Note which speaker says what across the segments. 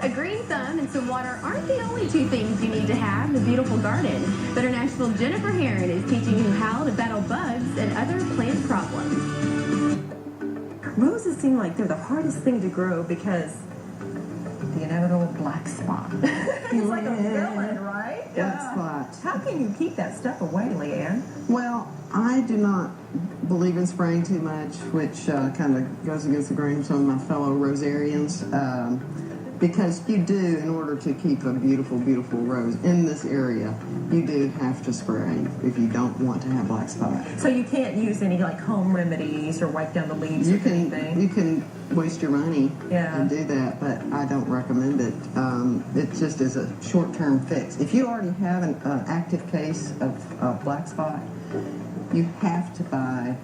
Speaker 1: A green thumb and some water aren't the only two things you need to have in a beautiful garden. Better Nashville Jennifer Herron is teaching you how to battle bugs and other plant problems.
Speaker 2: Roses seem like they're the hardest thing to grow because the inevitable black spot. It's like a villain, right?
Speaker 3: Black spot.
Speaker 2: How can you keep that stuff away, Leanne?
Speaker 3: Well, I do not believe in spraying too much, which kind of goes against the grain of some of my fellow rosarians. Because you do, in order to keep a beautiful, beautiful rose in this area, you do have to spray if you don't want to have black spot.
Speaker 2: So you can't use any like home remedies or wipe down the leaves or anything?
Speaker 3: You can waste your money
Speaker 2: Yeah.
Speaker 3: and do that, but I don't recommend it. It just is a short-term fix. If you already have an active case of black spot, you have to buy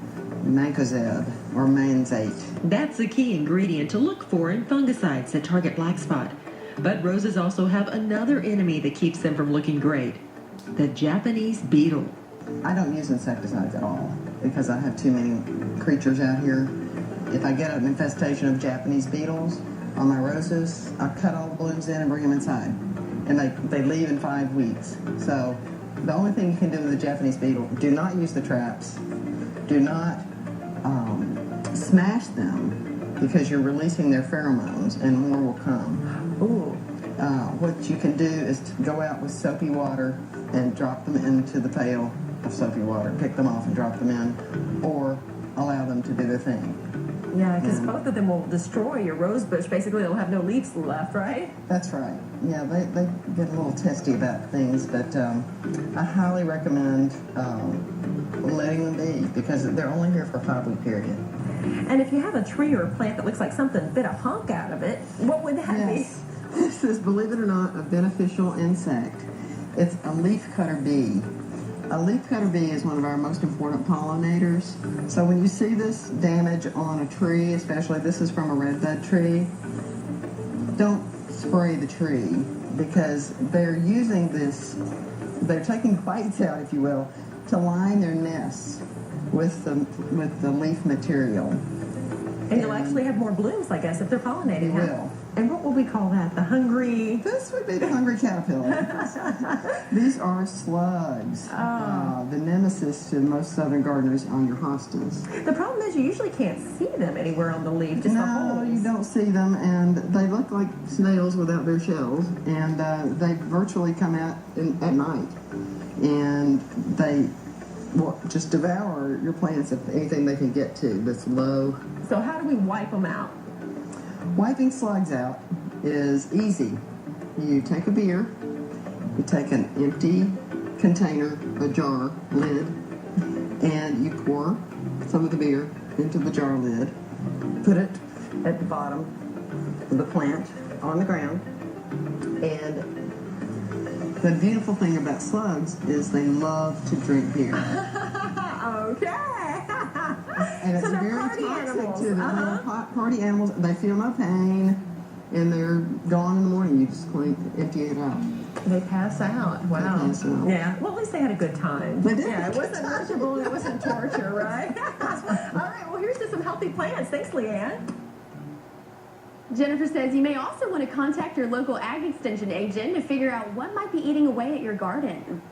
Speaker 3: Mancozeb or Manzate.
Speaker 4: That's the key ingredient to look for in fungicides that target black spot. But roses also have another enemy that keeps them from looking great: the Japanese beetle.
Speaker 3: I don't use insecticides at all because I have too many creatures out here. If I get an infestation of Japanese beetles on my roses, I cut all the blooms in and bring them inside. And they leave in 5 weeks. So the only thing you can do with the Japanese beetle, do not use the traps. Do not smash them because you're releasing their pheromones and more will come.
Speaker 2: Ooh.
Speaker 3: What you can do is to go out with soapy water and drop them into the pail of soapy water. Pick them off and drop them in, or allow them to do their thing.
Speaker 2: Yeah, because both of them will destroy your rose bush. Basically, they'll have no leaves left, right?
Speaker 3: That's right. Yeah, they get a little testy about things, but I highly recommend letting them be because they're only here for a 5-week period.
Speaker 2: And if you have a tree or a plant that looks like something bit a hunk out of it, what would that be?
Speaker 3: This is, believe it or not, a beneficial insect. It's a leafcutter bee. A leafcutter bee is one of our most important pollinators. So when you see this damage on a tree, especially if this is from a redbud tree, don't spray the tree because they're using this, they're taking bites out, if you will, to line their nests with the leaf material.
Speaker 2: And you'll actually have more blooms, I guess, if they're pollinated.
Speaker 3: You will.
Speaker 2: And what will we call that? The hungry...
Speaker 3: This would be the hungry caterpillar. These are slugs. The nemesis to most southern gardeners on your hostas.
Speaker 2: The problem is you usually can't see them anywhere on the leaf, just the holes.
Speaker 3: No, you don't see them, and they look like snails without their shells, and they virtually come out at night. And they will just devour your plants if anything they can get to that's low.
Speaker 2: So how do we wipe them out?
Speaker 3: Wiping slugs out is easy. You take a beer, you take an empty container, a jar, lid, and you pour some of the beer into the jar lid, put it at the bottom of the plant on the ground, and the beautiful thing about slugs is they love to drink beer.
Speaker 2: Okay.
Speaker 3: And it's
Speaker 2: So they're
Speaker 3: very
Speaker 2: party
Speaker 3: toxic
Speaker 2: animals.
Speaker 3: to them. They're party animals. They feel no pain, and they're gone in the morning. You just empty it out.
Speaker 2: They pass out. Wow.
Speaker 3: They pass out.
Speaker 2: Yeah. Well, at least they had a good time.
Speaker 3: They did.
Speaker 2: Yeah, it wasn't miserable. It wasn't torture, right? All right. Well, here's to some healthy plants. Thanks, Leanne.
Speaker 1: Jennifer says you may also want to contact your local ag extension agent to figure out what might be eating away at your garden.